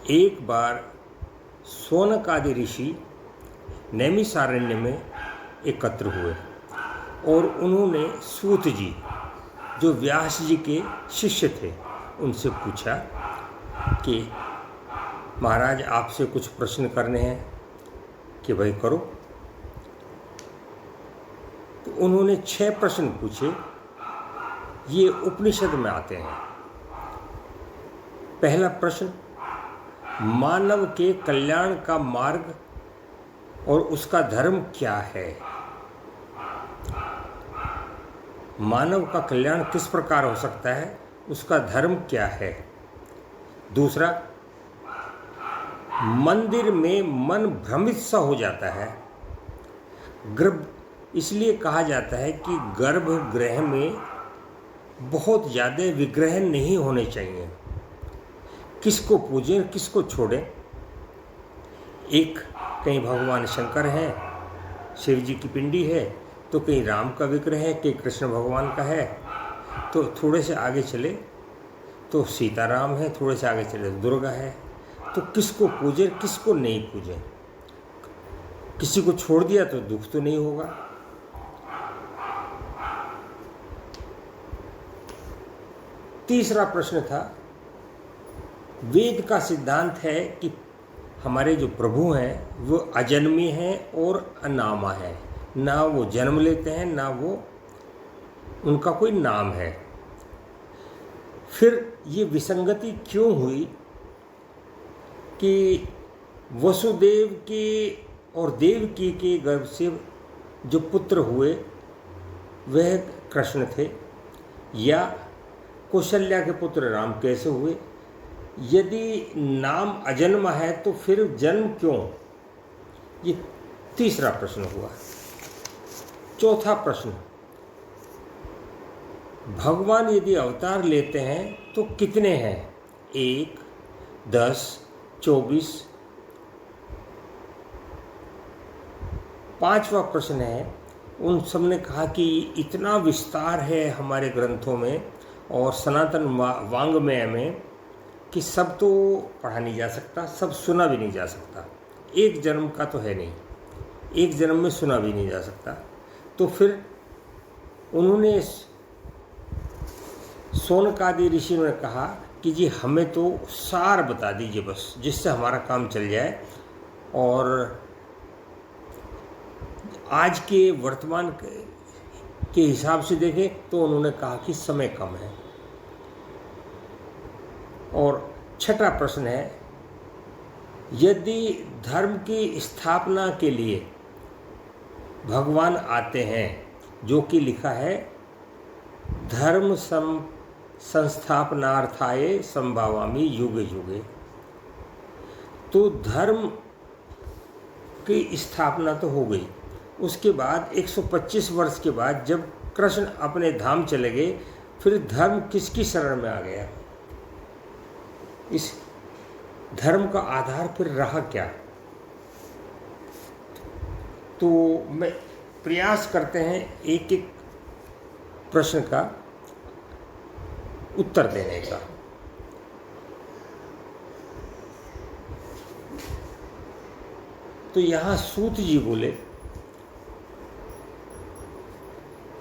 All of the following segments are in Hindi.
एक बार शौनकादि ऋषि नैमिषारण्य में एकत्र हुए और उन्होंने सूत जी, जो व्यास जी के शिष्य थे, उनसे पूछा कि महाराज आपसे कुछ प्रश्न करने हैं कि भाई करो। तो उन्होंने 6 प्रश्न पूछे। ये उपनिषद में आते हैं। पहला प्रश्न, मानव के कल्याण का मार्ग और उसका धर्म क्या है? मानव का कल्याण किस प्रकार हो सकता है, उसका धर्म क्या है? दूसरा, मंदिर में मन भ्रमित सा हो जाता है। गर्भ इसलिए कहा जाता है कि गर्भगृह में बहुत ज़्यादा विग्रह नहीं होने चाहिए। किसको पूजें, किसको छोड़ें? एक कहीं भगवान शंकर हैं, शिव जी की पिंडी है, तो कहीं राम का विग्रह है, कहीं कृष्ण भगवान का है। तो थोड़े से आगे चले तो सीताराम है, थोड़े से आगे चले तो दुर्गा है। तो किसको पूजें, किसको नहीं पूजें? किसी को छोड़ दिया तो दुख तो नहीं होगा। तीसरा प्रश्न था, वेद का सिद्धांत है कि हमारे जो प्रभु हैं वो अजन्मे हैं और अनामा हैं, ना वो जन्म लेते हैं ना वो उनका कोई नाम है। फिर ये विसंगति क्यों हुई कि वसुदेव के और देवकी के गर्भ से जो पुत्र हुए वह कृष्ण थे, या कौशल्या के पुत्र राम कैसे हुए? यदि नाम अजन्मा है तो फिर जन्म क्यों? ये तीसरा प्रश्न हुआ। चौथा प्रश्न, भगवान यदि अवतार लेते हैं तो कितने हैं? 1, 10, 24। पांचवा प्रश्न है, उन सब ने कहा कि इतना विस्तार है हमारे ग्रंथों में और सनातन वांग्मय में कि सब तो पढ़ा नहीं जा सकता, सब सुना भी नहीं जा सकता। एक जन्म का तो है नहीं, एक जन्म में सुना भी नहीं जा सकता। तो फिर उन्होंने शौनकादि ऋषि ने कहा कि जी हमें तो सार बता दीजिए बस, जिससे हमारा काम चल जाए। और आज के वर्तमान के हिसाब से देखें तो उन्होंने कहा कि समय कम है। और छठा प्रश्न है, यदि धर्म की स्थापना के लिए भगवान आते हैं, जो कि लिखा है धर्म संस्थापनार्थाय संभावामि युगे युगे, तो धर्म की स्थापना तो हो गई। उसके बाद 125 वर्ष के बाद जब कृष्ण अपने धाम चले गए, फिर धर्म किसकी शरण में आ गया? इस धर्म का आधार फिर रहा क्या? तो मैं प्रयास करते हैं एक एक प्रश्न का उत्तर देने का। तो यहाँ सूत जी बोले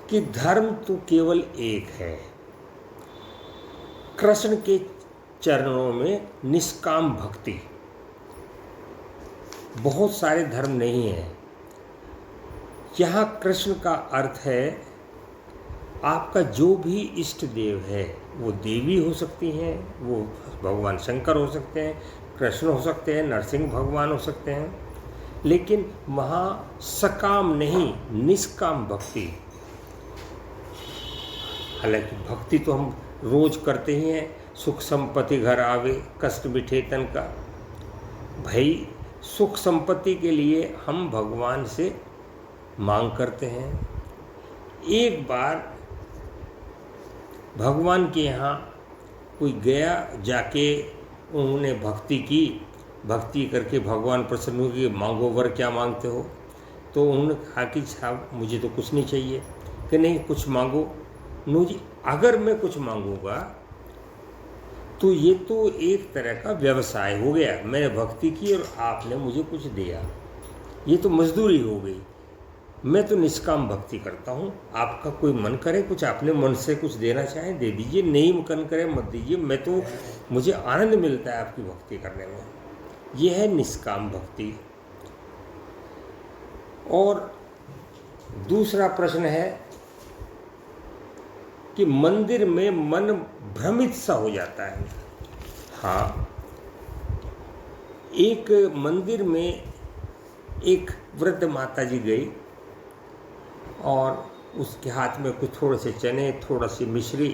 कि धर्म तो केवल एक है। कृष्ण के चरणों में निष्काम भक्ति, बहुत सारे धर्म नहीं हैं। यहाँ कृष्ण का अर्थ है आपका जो भी इष्ट देव है, वो देवी हो सकती हैं, वो भगवान शंकर हो सकते हैं, कृष्ण हो सकते हैं, नरसिंह भगवान हो सकते हैं, लेकिन वहाँ सकाम नहीं, निष्काम भक्ति। हालांकि भक्ति तो हम रोज करते ही हैं, सुख संपत्ति घर आवे कष्ट बिठे तन का। भाई सुख संपत्ति के लिए हम भगवान से मांग करते हैं। एक बार भगवान के यहाँ कोई गया, जाके उन्होंने भक्ति की, भक्ति करके भगवान प्रसन्न हुए कि मांगो वर, क्या मांगते हो? तो उन्होंने कहा कि साहब मुझे तो कुछ नहीं चाहिए। कि नहीं कुछ मांगो। नो जी, अगर मैं कुछ मांगूंगा तो ये तो एक तरह का व्यवसाय हो गया, मैंने भक्ति की और आपने मुझे कुछ दिया, ये तो मजदूरी हो गई। मैं तो निष्काम भक्ति करता हूँ। आपका कोई मन करे कुछ, आपने मन से कुछ देना चाहे दे दीजिए, नहीं मन करे मत दीजिए। मैं तो, मुझे आनंद मिलता है आपकी भक्ति करने में। यह है निष्काम भक्ति। और दूसरा प्रश्न है कि मंदिर में मन भ्रमित सा हो जाता है। हाँ, एक मंदिर में एक वृद्ध माता जी गई और उसके हाथ में कुछ थोड़े से चने, थोड़ा सी मिश्री,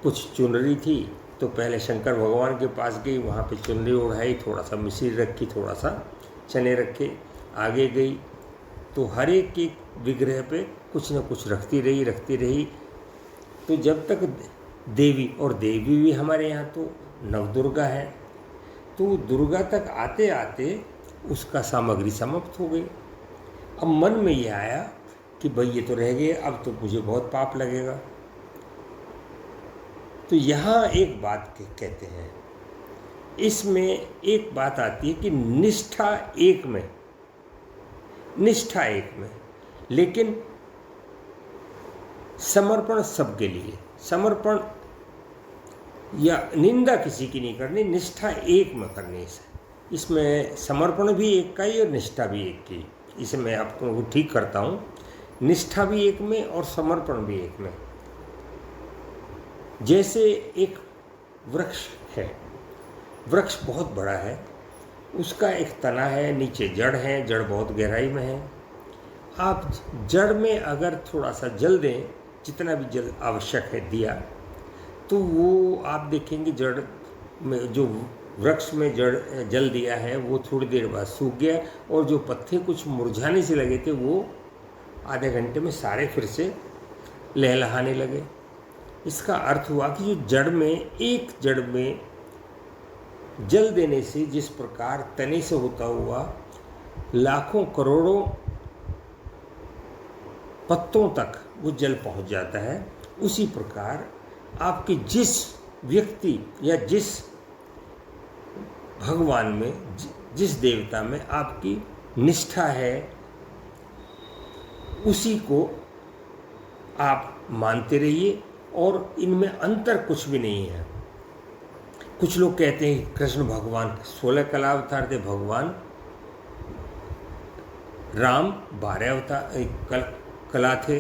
कुछ चुनरी थी। तो पहले शंकर भगवान के पास गई, वहाँ पे चुनरी ओढ़ाई, थोड़ा सा मिश्री रखी, थोड़ा सा चने रखे। आगे गई तो हर एक के विग्रह पे कुछ न कुछ रखती रही। तो जब तक देवी, और देवी भी हमारे यहाँ तो नवदुर्गा है, तो दुर्गा तक आते आते उसका सामग्री समाप्त हो गई। अब मन में ये आया कि भाई ये तो रह गए, अब तो मुझे बहुत पाप लगेगा। तो यहाँ एक बात कहते हैं, इसमें एक बात आती है कि निष्ठा एक में, लेकिन समर्पण सबके लिए। समर्पण या निंदा किसी की नहीं करनी, निष्ठा एक में करनी। इसमें समर्पण भी एक का ही और निष्ठा भी एक की। इसे मैं आपको ठीक करता हूँ, निष्ठा भी एक में और समर्पण भी एक में। जैसे एक वृक्ष है, वृक्ष बहुत बड़ा है, उसका एक तना है, नीचे जड़ है, जड़ बहुत गहराई में है। आप जड़ में अगर थोड़ा सा जल दें, जितना भी जल आवश्यक है दिया, तो वो आप देखेंगे जड़ में, जो वृक्ष में जड़ जल दिया है वो थोड़ी देर बाद सूख गया, और जो पत्ते कुछ मुरझाने से लगे थे वो आधे घंटे में सारे फिर से लहलहाने लगे। इसका अर्थ हुआ कि जो जड़ में, एक जड़ में जल देने से जिस प्रकार तने से होता हुआ लाखों करोड़ों पत्तों तक वो जल पहुंच जाता है, उसी प्रकार आपके जिस व्यक्ति या जिस भगवान में, जिस देवता में आपकी निष्ठा है, उसी को आप मानते रहिए, और इनमें अंतर कुछ भी नहीं है। कुछ लोग कहते हैं कृष्ण भगवान 16 कला अवतार थे, भगवान राम 12 अवतार कला थे,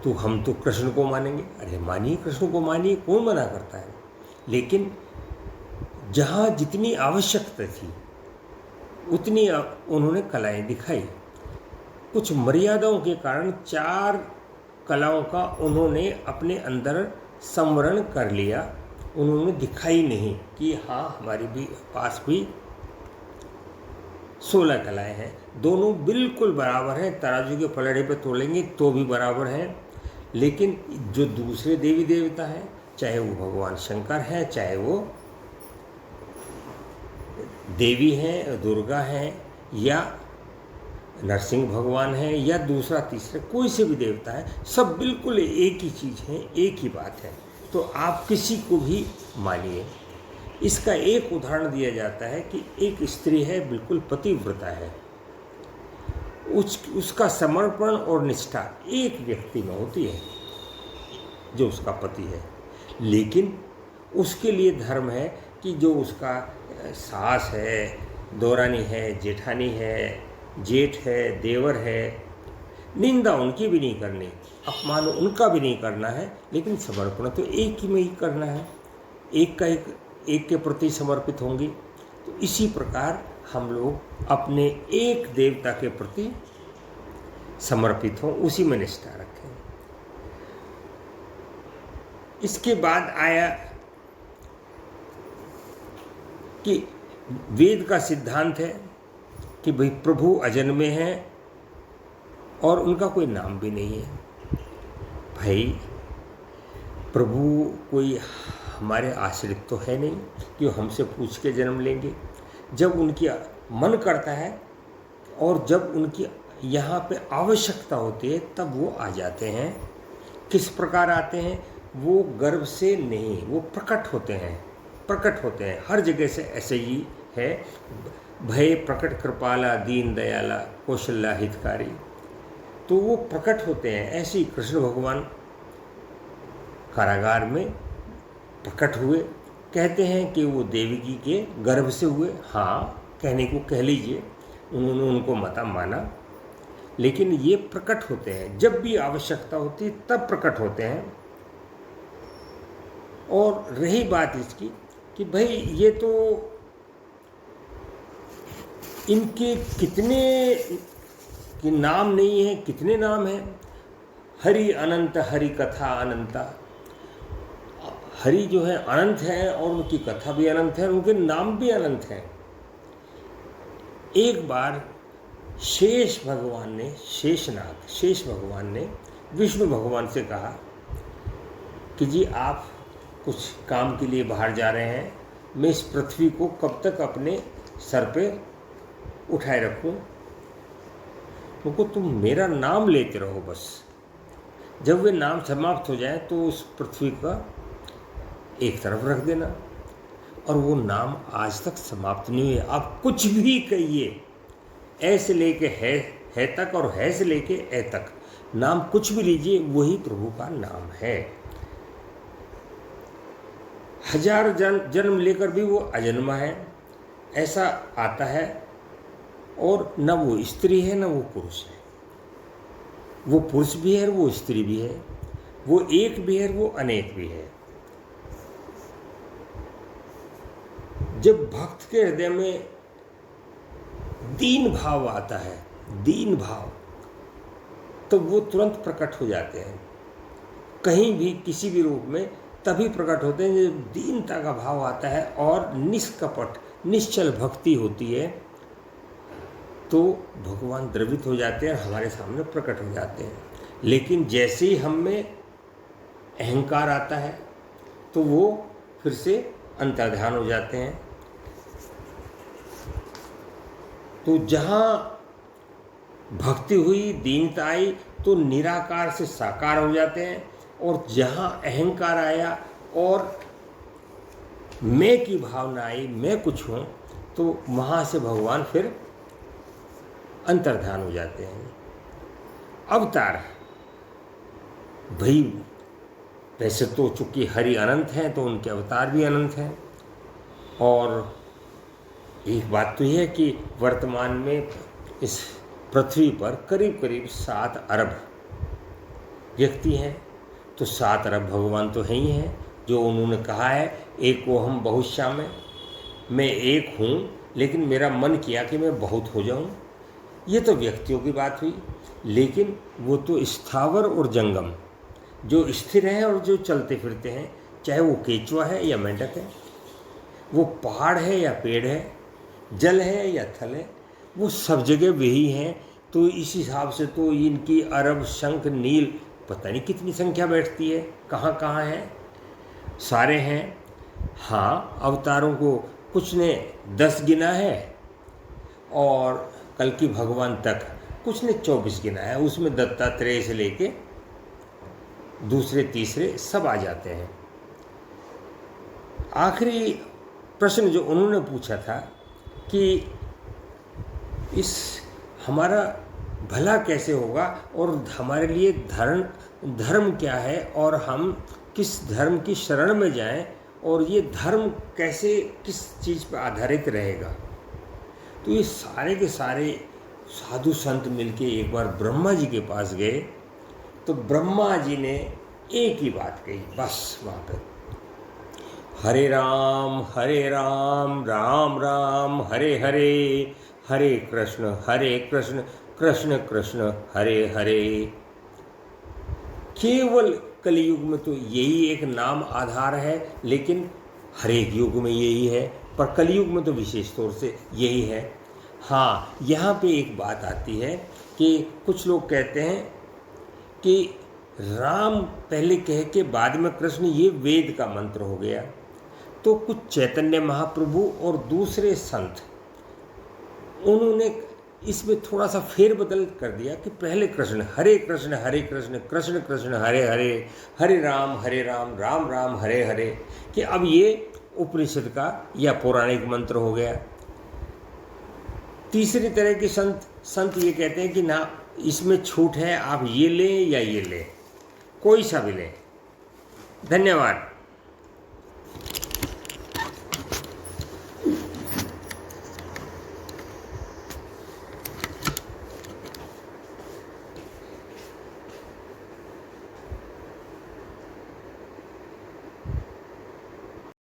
तो हम तो कृष्ण को मानेंगे। अरे मानिए, कृष्ण को मानिए, कौन मना करता है। लेकिन जहाँ जितनी आवश्यकता थी उतनी उन्होंने कलाएं दिखाई। कुछ मर्यादाओं के कारण 4 कलाओं का उन्होंने अपने अंदर संवरण कर लिया, उन्होंने दिखाई नहीं कि हाँ हमारी भी पास भी 16 कलाएं हैं। दोनों बिल्कुल बराबर हैं, तराजू के पलड़े पे तोलेंगे तो भी बराबर हैं। लेकिन जो दूसरे देवी देवता हैं, चाहे वो भगवान शंकर हैं, चाहे वो देवी हैं, दुर्गा हैं, या नरसिंह भगवान हैं, या दूसरा तीसरा कोई से भी देवता है, सब बिल्कुल एक ही चीज़ है, एक ही बात है। तो आप किसी को भी मानिए। इसका एक उदाहरण दिया जाता है कि एक स्त्री है, बिल्कुल पतिव्रता है, उसका समर्पण और निष्ठा एक व्यक्ति में होती है, जो उसका पति है। लेकिन उसके लिए धर्म है कि जो उसका सास है, दौरानी है, जेठानी है, जेठ है, देवर है, निंदा उनकी भी नहीं करनी, अपमान उनका भी नहीं करना है, लेकिन समर्पण तो एक ही में ही करना है, एक के प्रति समर्पित होंगे। तो इसी प्रकार हम लोग अपने एक देवता के प्रति समर्पित हों, उसी में निष्ठा रखें। इसके बाद आया कि वेद का सिद्धांत है कि भाई प्रभु अजन्मे हैं और उनका कोई नाम भी नहीं है। भाई प्रभु कोई हमारे आश्रित तो है नहीं कि हमसे पूछ के जन्म लेंगे। जब उनकी मन करता है और जब उनकी यहाँ पे आवश्यकता होती है तब वो आ जाते हैं। किस प्रकार आते हैं? वो गर्भ से नहीं, वो प्रकट होते हैं, प्रकट होते हैं हर जगह से। ऐसे ही है, भय प्रकट कृपाला दीन दयाला कौशल्या हितकारी, तो वो प्रकट होते हैं। ऐसे ही कृष्ण भगवान कारागार में प्रकट हुए। कहते हैं कि वो देवकी के गर्भ से हुए, हाँ कहने को कह लीजिए, उन्होंने उनको मता माना, लेकिन ये प्रकट होते हैं, जब भी आवश्यकता होती है तब प्रकट होते हैं। और रही बात इसकी कि भाई ये तो इनके कितने कि नाम नहीं है, कितने नाम हैं, हरि अनंत, हरि कथा अनंता। हरि जो है अनंत है और उनकी कथा भी अनंत है, उनके नाम भी अनंत हैं। एक बार शेष भगवान ने, शेषनाग शेष भगवान ने विष्णु भगवान से कहा कि जी आप कुछ काम के लिए बाहर जा रहे हैं, मैं इस पृथ्वी को कब तक अपने सर पे उठाए रखूं? उनको तुम मेरा नाम लेते रहो बस, जब वे नाम समाप्त हो जाए तो उस पृथ्वी का एक तरफ रख देना। और वो नाम आज तक समाप्त नहीं हुए। आप कुछ भी कहिए, ऐ से लेके है तक और है से लेके ए तक, नाम कुछ भी लीजिए, वही प्रभु का नाम है। हजार जन्म लेकर भी वो अजन्मा है, ऐसा आता है। और न वो स्त्री है न वो पुरुष है, वो पुरुष भी है वो स्त्री भी है, वो एक भी है वो अनेक भी है। जब भक्त के हृदय में दीन भाव आता है, दीन भाव, तो वो तुरंत प्रकट हो जाते हैं, कहीं भी किसी भी रूप में तभी प्रकट होते हैं जब दीनता का भाव आता है और निष्कपट निश्चल भक्ति होती है, तो भगवान द्रवित हो जाते हैं, हमारे सामने प्रकट हो जाते हैं। लेकिन जैसे ही हम में अहंकार आता है तो वो फिर से अंतर्ध्यान हो जाते हैं। तो जहाँ भक्ति हुई, दीनता आई, तो निराकार से साकार हो जाते हैं। और जहाँ अहंकार आया और मैं की भावना आई, मैं कुछ हूँ, तो वहाँ से भगवान फिर अंतर्ध्यान हो जाते हैं। अवतार भाई, वैसे तो चूंकि हरि अनंत हैं तो उनके अवतार भी अनंत हैं। और एक बात तो यह है कि वर्तमान में इस पृथ्वी पर करीब करीब 7 अरब व्यक्ति हैं, तो 7 अरब भगवान तो है ही हैं, जो उन्होंने कहा है एक को हम बहुश्याम में, मैं एक हूँ लेकिन मेरा मन किया कि मैं बहुत हो जाऊँ। ये तो व्यक्तियों की बात हुई, लेकिन वो तो स्थावर और जंगम, जो स्थिर हैं और जो चलते फिरते हैं, चाहे वो केचुआ है या मेंढक है, वो पहाड़ है या पेड़ है, जल है या थल है, वो सब जगह वही हैं। तो इस हिसाब से तो इनकी अरब, शंख, नील, पता नहीं कितनी संख्या बैठती है, कहाँ कहाँ है, सारे हैं। हाँ, अवतारों को कुछ ने 10 गिना है और कल की भगवान तक कुछ ने 24 गिना है, उसमें दत्तात्रेय से लेके दूसरे तीसरे सब आ जाते हैं। आखिरी प्रश्न जो उन्होंने पूछा था कि इस हमारा भला कैसे होगा और हमारे लिए धर्म क्या है और हम किस धर्म की शरण में जाएं और ये धर्म कैसे, किस चीज़ पर आधारित रहेगा। तो ये सारे के सारे साधु संत मिलके एक बार ब्रह्मा जी के पास गए, तो ब्रह्मा जी ने एक ही बात कही बस वहाँ पे, हरे राम राम राम हरे हरे, हरे कृष्ण कृष्ण कृष्ण हरे हरे। केवल कलयुग में तो यही एक नाम आधार है, लेकिन हर एक युग में यही है, पर कलयुग में तो विशेष तौर से यही है। हाँ, यहाँ पे एक बात आती है कि कुछ लोग कहते हैं कि राम पहले कह के बाद में कृष्ण, ये वेद का मंत्र हो गया। तो कुछ चैतन्य महाप्रभु और दूसरे संत, उन्होंने इसमें थोड़ा सा फेरबदल कर दिया कि पहले कृष्ण हरे कृष्ण कृष्ण कृष्ण हरे हरे, हरे राम राम राम हरे हरे, कि अब ये उपनिषद का या पौराणिक मंत्र हो गया। तीसरी तरह के संत ये कहते हैं कि ना, इसमें छूट है, आप ये लें या ये लें, कोई सा भी लें। धन्यवाद।